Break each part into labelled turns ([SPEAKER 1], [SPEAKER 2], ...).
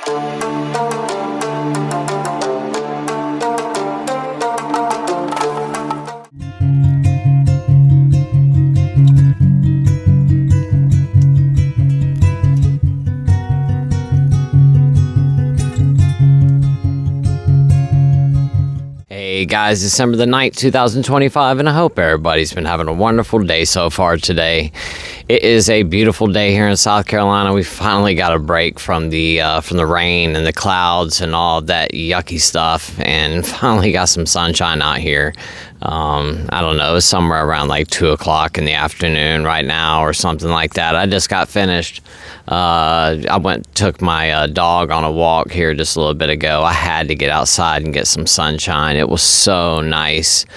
[SPEAKER 1] Hey guys, December the 9th, 2025, and I hope everybody's been having a wonderful day so far today. It is a beautiful day here in South Carolina. We finally got a break from the rain and the clouds and all of that yucky stuff, and finally got some sunshine out here. I don't know, it's somewhere around like 2 o'clock in the afternoon right now or something like that. I just got finished. I took my dog on a walk here just a little bit ago. I had to get outside and get some sunshine. It was so nice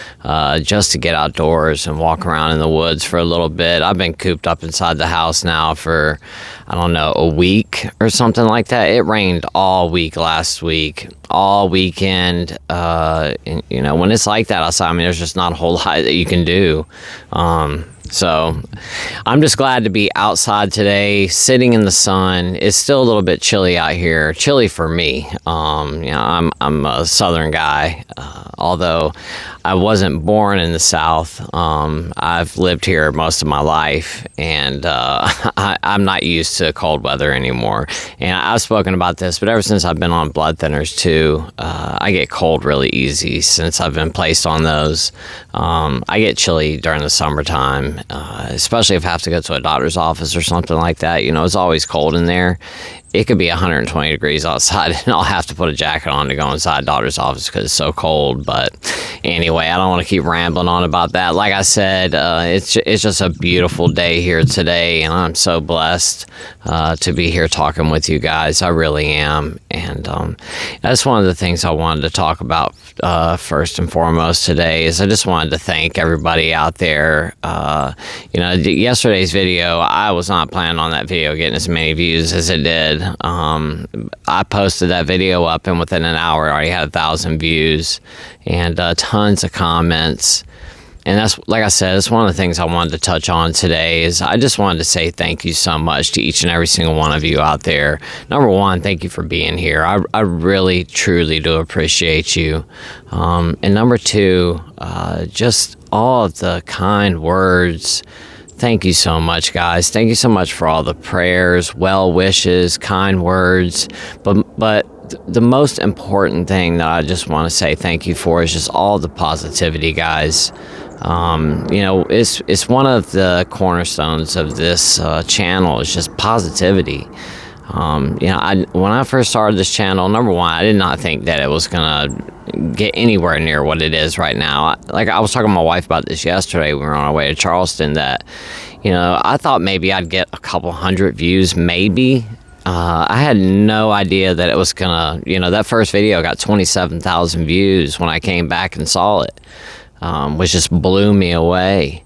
[SPEAKER 1] just to get outdoors and walk around in the woods for a little bit. I've been cooped up inside the house now for, I don't know, a week or something like that. It rained all week last week, all weekend. And, you know, when it's like that outside, I mean, there's just not a whole lot that you can do. So I'm just glad to be outside today, sitting in the sun. It's still a little bit chilly out here, chilly for me. You know, I'm a southern guy, although I wasn't born in the South. I've lived here most of my life, and I'm not used to cold weather anymore. And I've spoken about this, but ever since I've been on blood thinners too, I get cold really easy since I've been placed on those. I get chilly during the summertime. Especially if I have to go to a doctor's office or something like that. You know, it's always cold in there. It could be 120 degrees outside, and I'll have to put a jacket on to go inside doctor's office because it's so cold. But anyway, I don't want to keep rambling on about that. Like I said, it's just a beautiful day here today, and I'm so blessed to be here talking with you guys. I really am. And that's one of the things I wanted to talk about first and foremost today is I just wanted to thank everybody out there. You know, yesterday's video, I was not planning on that video getting as many views as it did. I posted that video up, and within an hour, I already had 1,000 views and tons of comments. And that's, like I said, it's one of the things I wanted to touch on today is I just wanted to say thank you so much to each and every single one of you out there. Number one, thank you for being here. I really, truly do appreciate you. And number two, just all of the kind words. Thank you so much, guys. Thank you so much for all the prayers, well wishes, kind words. But the most important thing that I just want to say thank you for is just all the positivity, guys. You know, it's one of the cornerstones of this channel is just positivity. You know, when I first started this channel, number one, I did not think that it was gonna get anywhere near what it is right now. Like I was talking to my wife about this yesterday. We were on our way to Charleston. That, you know, I thought maybe I'd get a couple hundred views, maybe. I had no idea that it was gonna, you know, that first video got 27,000 views when I came back and saw it, which just blew me away.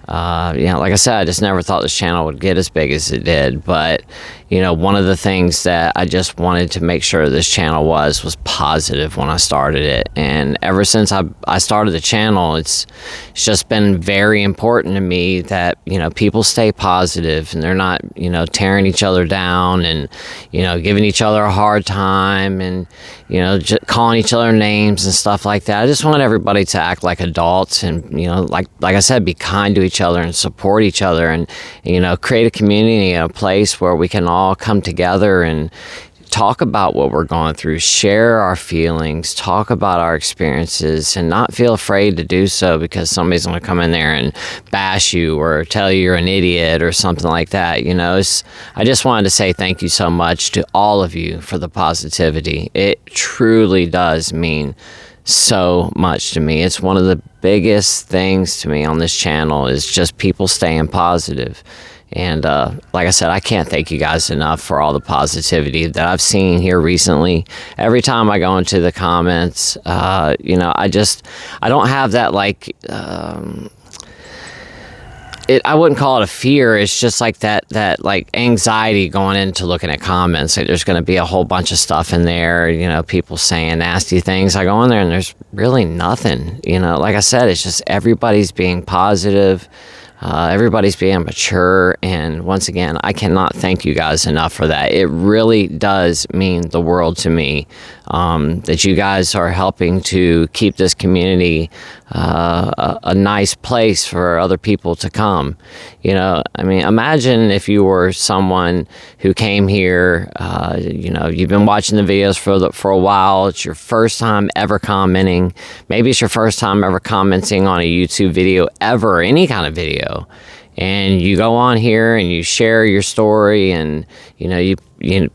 [SPEAKER 1] You know, like I said, I just never thought this channel would get as big as it did. But, you know, one of the things that I just wanted to make sure this channel was positive when I started it. And ever since I started the channel, it's just been very important to me that, you know, people stay positive and they're not, you know, tearing each other down and, you know, giving each other a hard time and, you know, just calling each other names and stuff like that. I just want everybody to act like adults and, you know, like I said, be kind to each other and support each other and, you know, create a community, a place where we can all come together and talk about what we're going through, share our feelings, talk about our experiences, and not feel afraid to do so because somebody's going to come in there and bash you or tell you you're an idiot or something like that. You know, I just wanted to say thank you so much to all of you for the positivity. It truly does mean so much to me. It's one of the biggest things to me on this channel is just people staying positive. And like I said, I can't thank you guys enough for all the positivity that I've seen here recently. Every time I go into the comments, you know, I don't have that like, I wouldn't call it a fear. It's just like that like anxiety going into looking at comments. Like there's going to be a whole bunch of stuff in there, you know, people saying nasty things. I go in there and there's really nothing, you know, like I said, it's just everybody's being positive. Everybody's being mature, and once again, I cannot thank you guys enough for that. It really does mean the world to me that you guys are helping to keep this community a nice place for other people to come. You know, I mean, imagine if you were someone who came here, you know, you've been watching the videos for a while, it's your first time ever commenting, maybe it's your first time ever commenting on a YouTube video ever, any kind of video, and you go on here and you share your story, and you know, you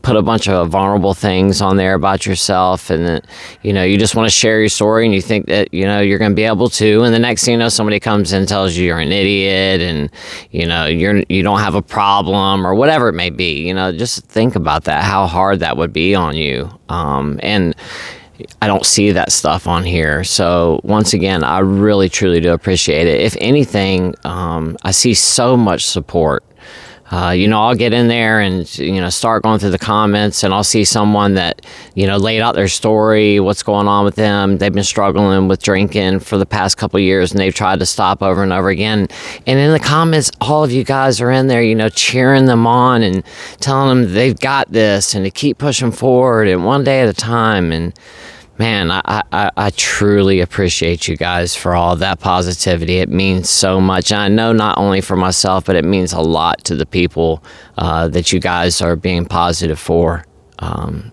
[SPEAKER 1] put a bunch of vulnerable things on there about yourself, and then, you know, you just want to share your story, and you think that, you know, you're going to be able to, and the next thing you know, somebody comes in and tells you you're an idiot, and you know, you don't have a problem, or whatever it may be. You know, just think about that, how hard that would be on you. And I don't see that stuff on here. So once again, I really truly do appreciate it. If anything, I see so much support. You know, I'll get in there and, you know, start going through the comments, and I'll see someone that, you know, laid out their story, what's going on with them. They've been struggling with drinking for the past couple of years, and they've tried to stop over and over again. And in the comments, all of you guys are in there, you know, cheering them on and telling them they've got this and to keep pushing forward and one day at a time. And man, I truly appreciate you guys for all that positivity. It means so much. And I know not only for myself, but it means a lot to the people that you guys are being positive for.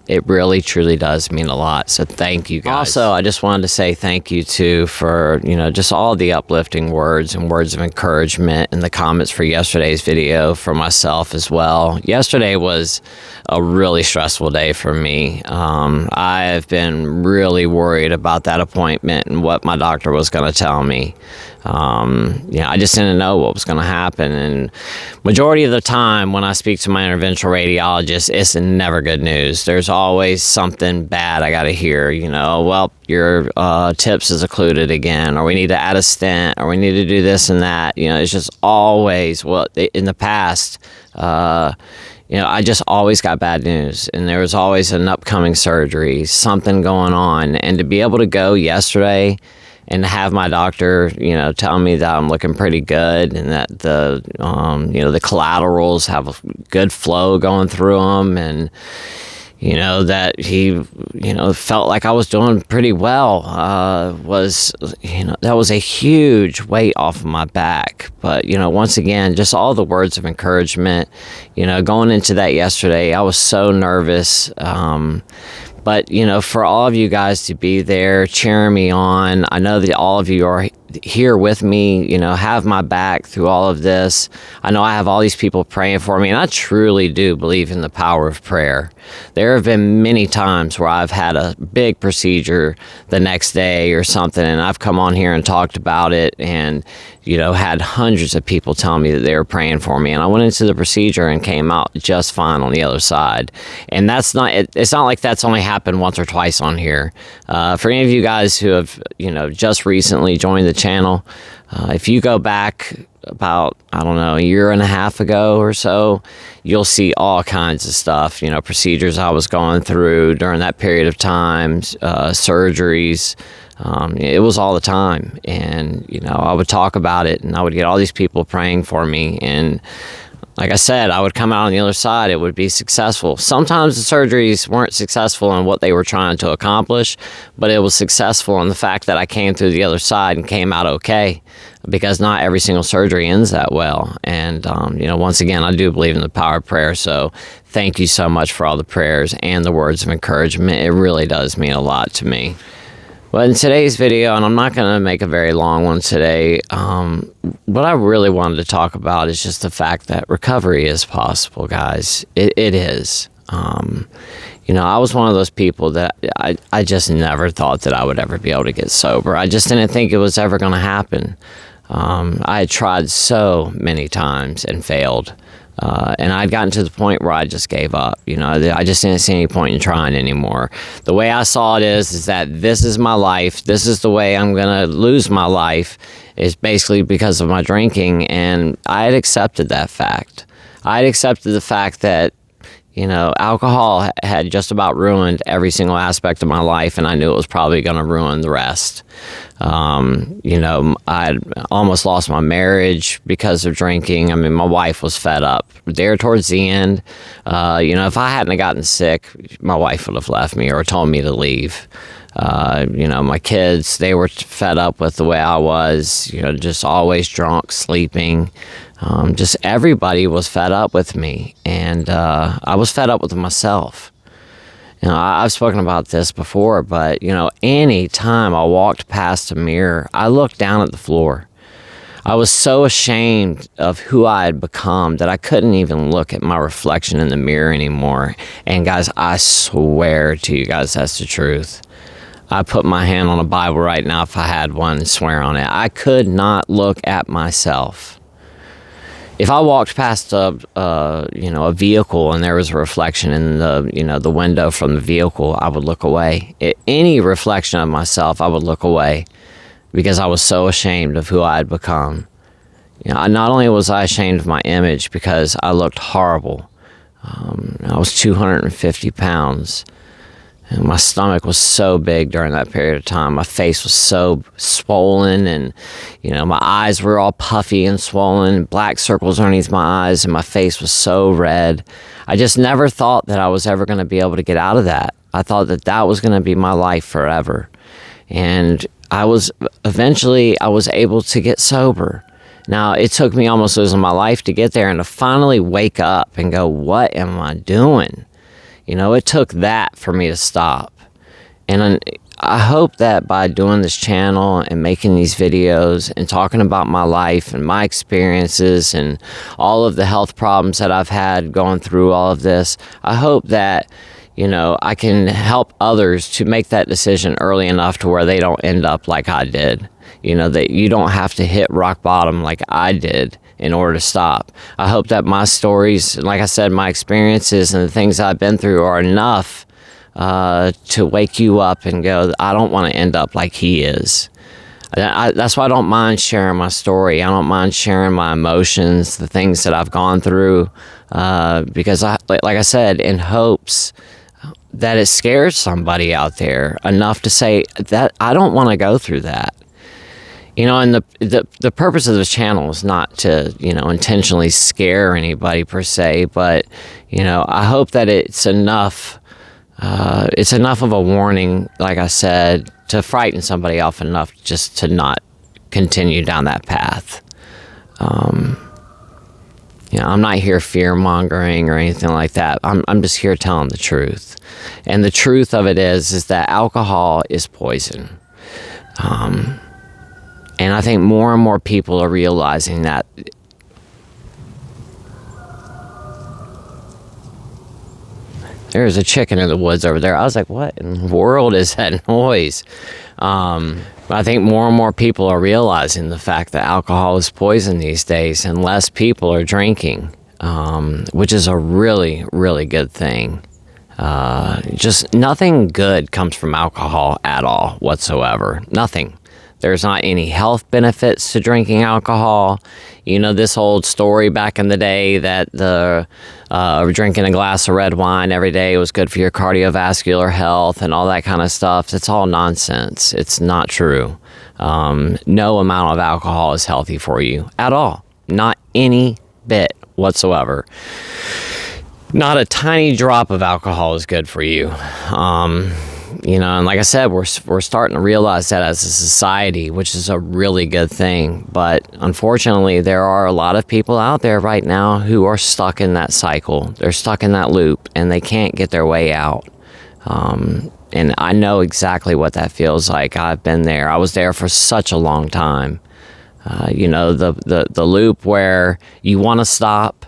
[SPEAKER 1] It really, truly does mean a lot. So thank you guys. Also, I just wanted to say thank you too for, you know, just all the uplifting words and words of encouragement in the comments for yesterday's video for myself as well. Yesterday was a really stressful day for me. I have been really worried about that appointment and what my doctor was going to tell me. You know, I just didn't know what was going to happen. And majority of the time when I speak to my interventional radiologist, it's never good news. There's always something bad I got to hear. You know, well, your tips is occluded again, or we need to add a stent, or we need to do this and that. You know, it's just always, well, in the past, you know, I just always got bad news, and there was always an upcoming surgery, something going on. And to be able to go yesterday and to have my doctor, you know, tell me that I'm looking pretty good, and that the, you know, the collaterals have a good flow going through them, and, you know, that he, you know, felt like I was doing pretty well, was, you know, that was a huge weight off of my back. But, you know, once again, just all the words of encouragement, you know, going into that yesterday, I was so nervous. But, you know, for all of you guys to be there cheering me on, I know that all of you are here with me, you know, have my back through all of this. I know I have all these people praying for me, and I truly do believe in the power of prayer. There have been many times where I've had a big procedure the next day or something, and I've come on here and talked about it, and, you know, had hundreds of people tell me that they were praying for me, and I went into the procedure and came out just fine on the other side. And that's not, it's not like that's only happened once or twice on here. For any of you guys who have, you know, just recently joined the channel, if you go back about, I don't know, a year and a half ago or so, you'll see all kinds of stuff, you know, procedures I was going through during that period of time, surgeries. It was all the time. And, you know, I would talk about it, and I would get all these people praying for me. And like I said, I would come out on the other side, it would be successful. Sometimes the surgeries weren't successful in what they were trying to accomplish, but it was successful in the fact that I came through the other side and came out okay, because not every single surgery ends that well. And, you know, once again, I do believe in the power of prayer. So thank you so much for all the prayers and the words of encouragement. It really does mean a lot to me. Well, in today's video, and I'm not going to make a very long one today, what I really wanted to talk about is just the fact that recovery is possible, guys. It is. You know, I was one of those people that I just never thought that I would ever be able to get sober. I just didn't think it was ever going to happen. I had tried so many times and failed. And I'd gotten to the point where I just gave up. You know, I just didn't see any point in trying anymore. The way I saw it is that this is my life. This is the way I'm going to lose my life, is basically because of my drinking. And I had accepted that fact. I had accepted the fact that, Alcohol had just about ruined every single aspect of my life, and I knew it was probably going to ruin the rest. I almost lost my marriage because of drinking. I mean, my wife was fed up there towards the end. If I hadn't gotten sick, my wife would have left me or told me to leave. My kids, they were fed up with the way I was, just always drunk, sleeping. Just everybody was fed up with me, and I was fed up with myself. I've spoken about this before, but, any time I walked past a mirror, I looked down at the floor. I was so ashamed of who I had become that I couldn't even look at my reflection in the mirror anymore. And guys, I swear to you guys, that's the truth. I put my hand on a Bible right now if I had one and swear on it. I could not look at myself. If I walked past a vehicle and there was a reflection in the window from the vehicle, I would look away. Any reflection of myself, I would look away because I was so ashamed of who I had become. Not only was I ashamed of my image because I looked horrible. I was 250 pounds. And my stomach was so big during that period of time. My face was so swollen, and, my eyes were all puffy and swollen, black circles underneath my eyes, and my face was so red. I just never thought that I was ever going to be able to get out of that. I thought that was going to be my life forever. And I was able to get sober. Now, it took me almost losing my life to get there and to finally wake up and go, what am I doing? It took that for me to stop. And I hope that by doing this channel and making these videos and talking about my life and my experiences and all of the health problems that I've had going through all of this, I hope that, I can help others to make that decision early enough to where they don't end up like I did. That you don't have to hit rock bottom like I did in order to stop. I hope that my stories, like I said, my experiences and the things I've been through are enough to wake you up and go, I don't want to end up like he is. That's why I don't mind sharing my story. I don't mind sharing my emotions, the things that I've gone through, because like I said, in hopes that it scares somebody out there enough to say that I don't want to go through that. And the purpose of this channel is not to, intentionally scare anybody per se, but, I hope that it's enough of a warning, like I said, to frighten somebody off enough just to not continue down that path. I'm not here fear-mongering or anything like that. I'm just here telling the truth. And the truth of it is that alcohol is poison. And I think more and more people are realizing that. There's a chicken in the woods over there. I was like, what in the world is that noise? I think more and more people are realizing the fact that alcohol is poison these days, and less people are drinking, which is a really, really good thing. Just nothing good comes from alcohol at all whatsoever. Nothing. There's not any health benefits to drinking alcohol. This old story back in the day that drinking a glass of red wine every day was good for your cardiovascular health and all that kind of stuff. It's all nonsense. It's not true. No amount of alcohol is healthy for you at all. Not any bit whatsoever. Not a tiny drop of alcohol is good for you. And like I said, we're starting to realize that as a society, which is a really good thing. But unfortunately, there are a lot of people out there right now who are stuck in that cycle. They're stuck in that loop, and they can't get their way out. And I know exactly what that feels like. I've been there. I was there for such a long time. The loop where you want to stop.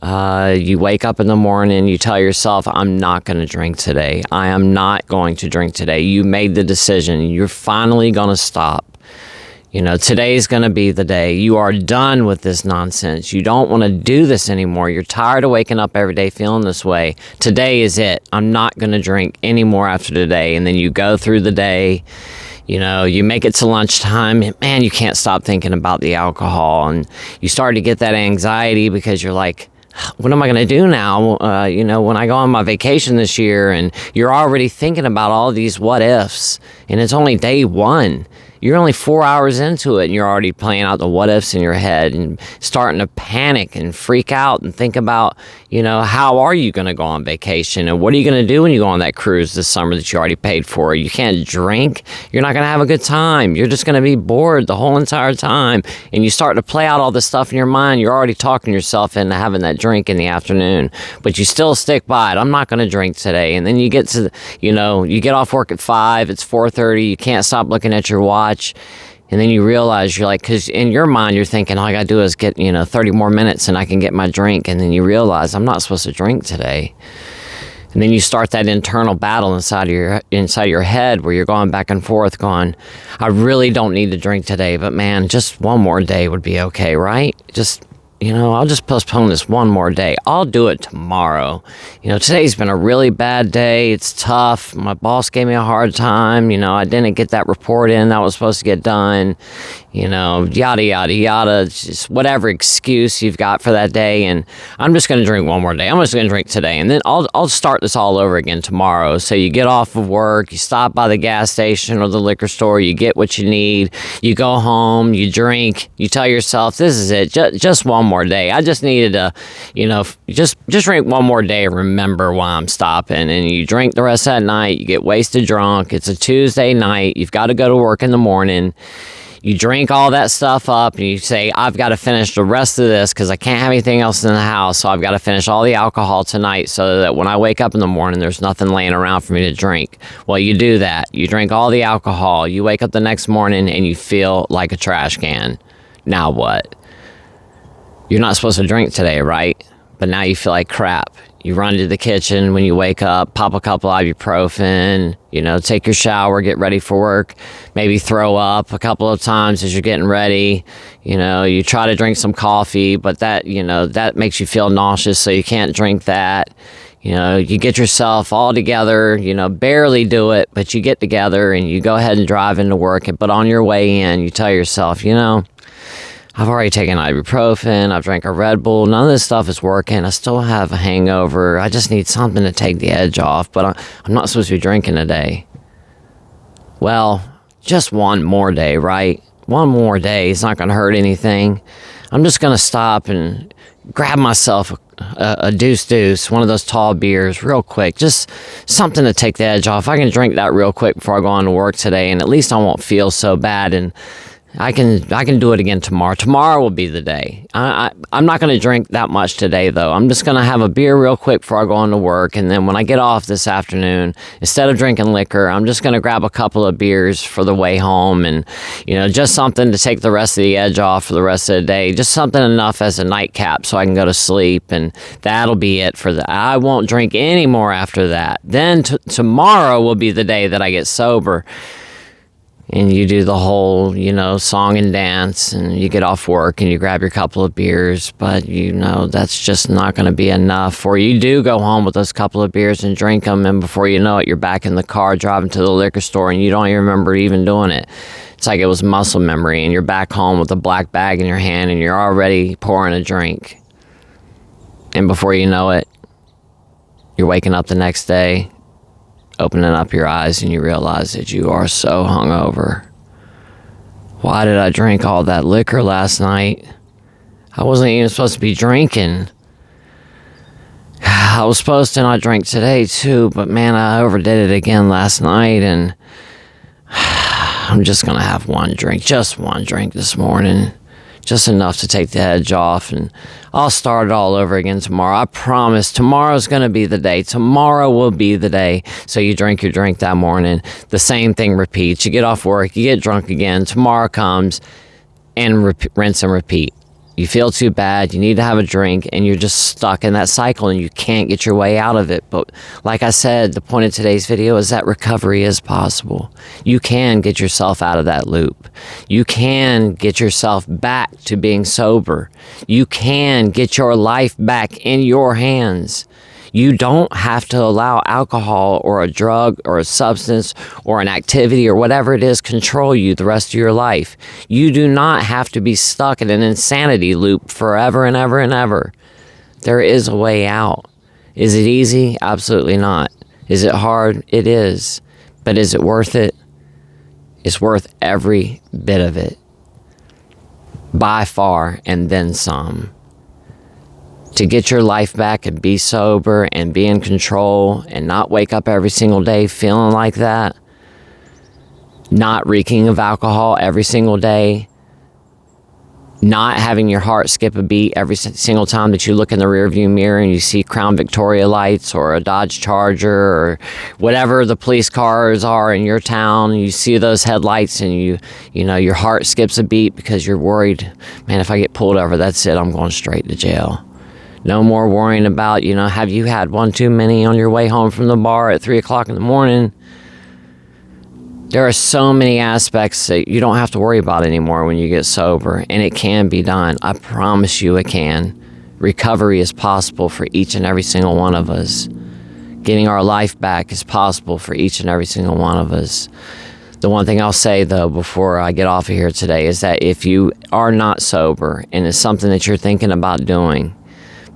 [SPEAKER 1] You wake up in the morning, you tell yourself, I'm not going to drink today. I am not going to drink today. You made the decision. You're finally going to stop. Today's going to be the day. You are done with this nonsense. You don't want to do this anymore. You're tired of waking up every day feeling this way. Today is it. I'm not going to drink anymore after today. And then you go through the day. You make it to lunchtime, man, you can't stop thinking about the alcohol. And you start to get that anxiety because you're like, what am I going to do now? When I go on my vacation this year, and you're already thinking about all these what ifs, and it's only day one. You're only 4 hours into it, and you're already playing out the what ifs in your head and starting to panic and freak out and think about, how are you going to go on vacation, and what are you going to do when you go on that cruise this summer that you already paid for? You can't drink. You're not going to have a good time. You're just going to be bored the whole entire time, and you start to play out all this stuff in your mind. You're already talking yourself into having that drink in the afternoon, but you still stick by it. I'm not going to drink today. And then you get to, you get off work at 5, it's 4:30, you can't stop looking at your watch. And then you realize you're like, because in your mind you're thinking, all I gotta do is get 30 more minutes and I can get my drink. And then you realize I'm not supposed to drink today. And then you start that internal battle inside your head where you're going back and forth going, I really don't need to drink today, but man, just one more day would be okay, right? I'll just postpone this one more day. I'll do it tomorrow. Today's been a really bad day. It's tough. My boss gave me a hard time. I didn't get that report in that was supposed to get done. Yada, yada, yada. Just whatever excuse you've got for that day. And I'm just going to drink one more day. I'm just going to drink today. And then I'll start this all over again tomorrow. So you get off of work, you stop by the gas station or the liquor store, you get what you need, you go home, you drink, you tell yourself, this is it, just one more day. I just needed to, just drink one more day and remember why I'm stopping. And you drink the rest of that night, you get wasted drunk. It's a Tuesday night. You've got to go to work in the morning. You drink all that stuff up and you say, I've got to finish the rest of this because I can't have anything else in the house. So I've got to finish all the alcohol tonight so that when I wake up in the morning, there's nothing laying around for me to drink. Well, you do that. You drink all the alcohol. You wake up the next morning and you feel like a trash can. Now what? You're not supposed to drink today, right? But now you feel like crap. You run to the kitchen when you wake up, pop a couple ibuprofen, take your shower, get ready for work, maybe throw up a couple of times as you're getting ready. You try to drink some coffee, but that makes you feel nauseous, so you can't drink that. You get yourself all together, barely do it, but you get together and you go ahead and drive into work. But on your way in, you tell yourself, I've already taken ibuprofen, I've drank a Red Bull, none of this stuff is working, I still have a hangover, I just need something to take the edge off, but I'm not supposed to be drinking today. Well, just one more day, right? One more day, it's not going to hurt anything. I'm just going to stop and grab myself a deuce, one of those tall beers real quick, just something to take the edge off. I can drink that real quick before I go on to work today, and at least I won't feel so bad, and I can do it again tomorrow. Tomorrow will be the day. I'm not going to drink that much today, though. I'm just going to have a beer real quick before I go on to work. And then when I get off this afternoon, instead of drinking liquor, I'm just going to grab a couple of beers for the way home. And, just something to take the rest of the edge off for the rest of the day. Just something enough as a nightcap so I can go to sleep. And that'll be it for I won't drink any more after that. Then tomorrow will be the day that I get sober. And you do the whole, song and dance, and you get off work and you grab your couple of beers, but that's just not going to be enough. Or you do go home with those couple of beers and drink them, and before you know it, you're back in the car driving to the liquor store, and you don't even remember even doing it. It's like it was muscle memory, and you're back home with a black bag in your hand, and you're already pouring a drink. And before you know it, you're waking up the next day, opening up your eyes, and you realize that you are so hungover. Why did I drink all that liquor last night? I wasn't even supposed to be drinking. I was supposed to not drink today too, but man, I overdid it again last night, and I'm just gonna have just one drink this morning. Just enough to take the edge off, and I'll start it all over again tomorrow. I promise tomorrow's going to be the day. Tomorrow will be the day. So you drink your drink that morning. The same thing repeats. You get off work, you get drunk again. Tomorrow comes, and rinse and repeat. You feel too bad, you need to have a drink, and you're just stuck in that cycle, and you can't get your way out of it. But like I said, the point of today's video is that recovery is possible. You can get yourself out of that loop. You can get yourself back to being sober. You can get your life back in your hands. You don't have to allow alcohol or a drug or a substance or an activity or whatever it is control you the rest of your life. You do not have to be stuck in an insanity loop forever and ever and ever. There is a way out. Is it easy? Absolutely not. Is it hard? It is. But is it worth it? It's worth every bit of it. By far, and then some. To get your life back and be sober and be in control and not wake up every single day feeling like that. Not reeking of alcohol every single day. Not having your heart skip a beat every single time that you look in the rearview mirror and you see Crown Victoria lights or a Dodge Charger or whatever the police cars are in your town. And you see those headlights and you know, your heart skips a beat because you're worried, man, if I get pulled over, that's it, I'm going straight to jail. No more worrying about, you know, have you had one too many on your way home from the bar at 3 o'clock in the morning? There are so many aspects that you don't have to worry about anymore when you get sober, and it can be done. I promise you it can. Recovery is possible for each and every single one of us. Getting our life back is possible for each and every single one of us. The one thing I'll say, though, before I get off of here today is that if you are not sober and it's something that you're thinking about doing,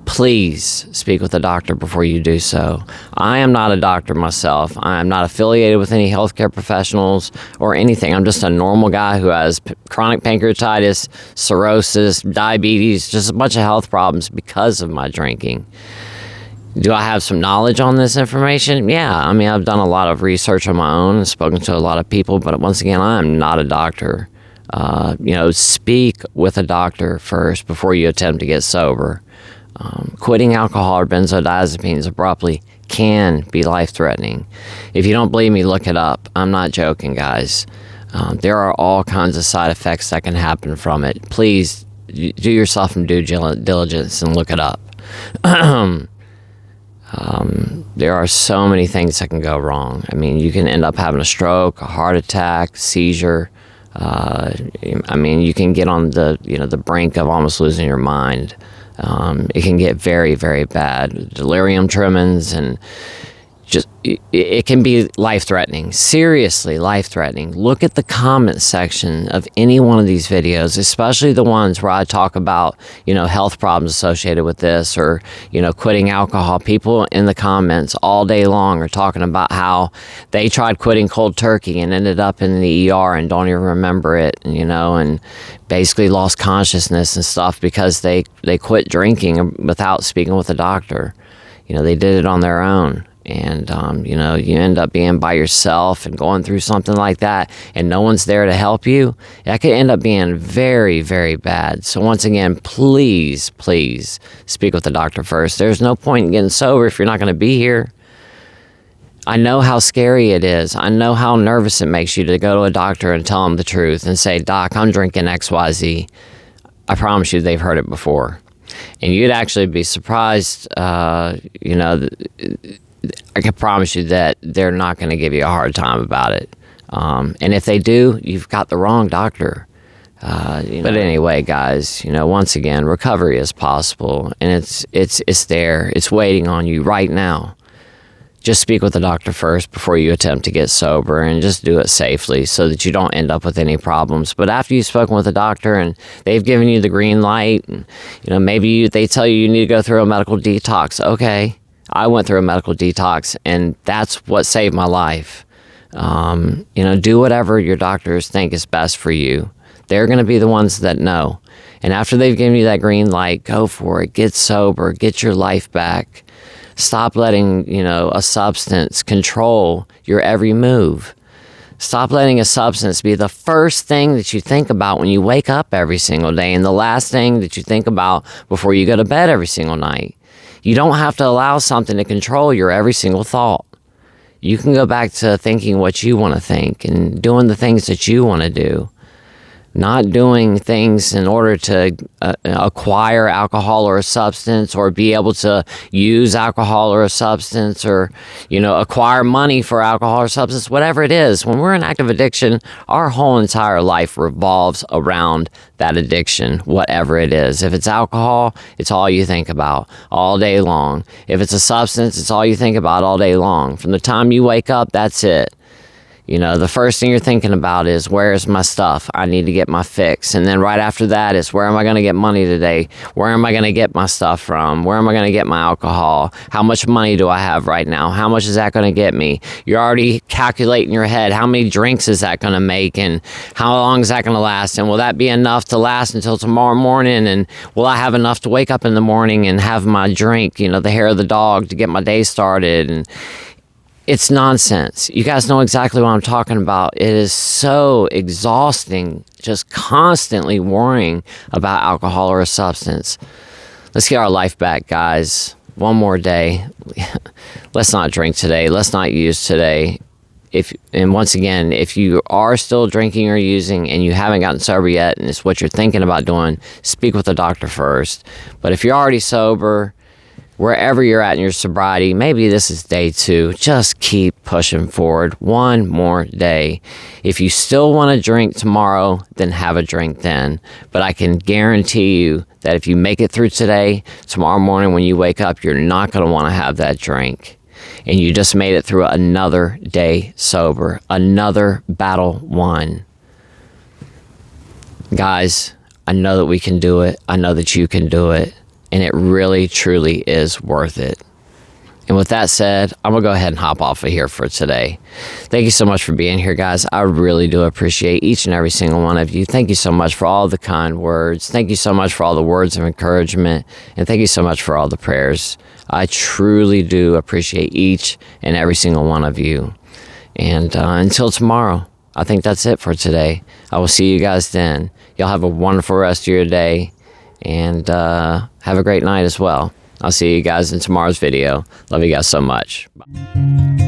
[SPEAKER 1] please speak with a doctor before you do so. I am not a doctor myself. I am not affiliated with any healthcare professionals or anything. I'm just a normal guy who has chronic pancreatitis, cirrhosis, diabetes, just a bunch of health problems because of my drinking. Do I have some knowledge on this information? Yeah, I mean, I've done a lot of research on my own and spoken to a lot of people, but once again, I am not a doctor. You know, speak with a doctor first before you attempt to get sober. Quitting alcohol or benzodiazepines abruptly can be life-threatening. If you don't believe me, look it up. I'm not joking, guys. There are all kinds of side effects that can happen from it. Please do yourself some due diligence and look it up. There are so many things that can go wrong. I mean, you can end up having a stroke, a heart attack, seizure. I mean, you can get on the brink of almost losing your mind. It can get very, very bad. Delirium tremens, and just it can be life-threatening, seriously life-threatening. Look at the comment section of any one of these videos, especially the ones where I talk about, you know, health problems associated with this, or, you know, quitting alcohol. People in the comments all day long are talking about how they tried quitting cold turkey and ended up in the ER and don't even remember it, you know, and basically lost consciousness and stuff because they quit drinking without speaking with a doctor. You know, they did it on their own. And, you know, you end up being by yourself and going through something like that and no one's there to help you. That could end up being very, very bad. So once again, please, please speak with the doctor first. There's no point in getting sober if you're not going to be here. I know how scary it is. I know how nervous it makes you to go to a doctor and tell them the truth and say, Doc, I'm drinking XYZ. I promise you they've heard it before. And you'd actually be surprised, you know, I can promise you that they're not going to give you a hard time about it. And if they do, you've got the wrong doctor. You know. But anyway, guys, you know, once again, recovery is possible, and it's there. It's waiting on you right now. Just speak with the doctor first before you attempt to get sober, and just do it safely so that you don't end up with any problems. But after you've spoken with a doctor and they've given you the green light, and, you know, maybe they tell you need to go through a medical detox. Okay. I went through a medical detox, and that's what saved my life. You know, do whatever your doctors think is best for you. They're going to be the ones that know. And after they've given you that green light, go for it. Get sober. Get your life back. Stop letting, you know, a substance control your every move. Stop letting a substance be the first thing that you think about when you wake up every single day and the last thing that you think about before you go to bed every single night. You don't have to allow something to control your every single thought. You can go back to thinking what you want to think and doing the things that you want to do. Not doing things in order to acquire alcohol or a substance, or be able to use alcohol or a substance, or, you know, acquire money for alcohol or substance, whatever it is. When we're in active addiction, our whole entire life revolves around that addiction, whatever it is. If it's alcohol, it's all you think about all day long. If it's a substance, it's all you think about all day long. From the time you wake up, that's it. You know, the first thing you're thinking about is, where's my stuff? I need to get my fix. And then right after that is, where am I going to get money today? Where am I going to get my stuff from? Where am I going to get my alcohol? How much money do I have right now? How much is that going to get me? You're already calculating in your head, how many drinks is that going to make? And how long is that going to last? And will that be enough to last until tomorrow morning? And will I have enough to wake up in the morning and have my drink, you know, the hair of the dog, to get my day started? And it's nonsense. You guys know exactly what I'm talking about. It is so exhausting, just constantly worrying about alcohol or a substance. Let's get our life back, guys. One more day. Let's not drink today. Let's not use today. And once again, if you are still drinking or using and you haven't gotten sober yet, and it's what you're thinking about doing, speak with a doctor first. But if you're already sober, wherever you're at in your sobriety, maybe this is day 2, just keep pushing forward one more day. If you still want to drink tomorrow, then have a drink then. But I can guarantee you that if you make it through today, tomorrow morning when you wake up, you're not going to want to have that drink. And you just made it through another day sober, another battle won. Guys, I know that we can do it. I know that you can do it. And it really, truly is worth it. And with that said, I'm going to go ahead and hop off of here for today. Thank you so much for being here, guys. I really do appreciate each and every single one of you. Thank you so much for all the kind words. Thank you so much for all the words of encouragement. And thank you so much for all the prayers. I truly do appreciate each and every single one of you. And until tomorrow, I think that's it for today. I will see you guys then. Y'all have a wonderful rest of your day. And have a great night as well. I'll see you guys in tomorrow's video. Love you guys so much. Bye.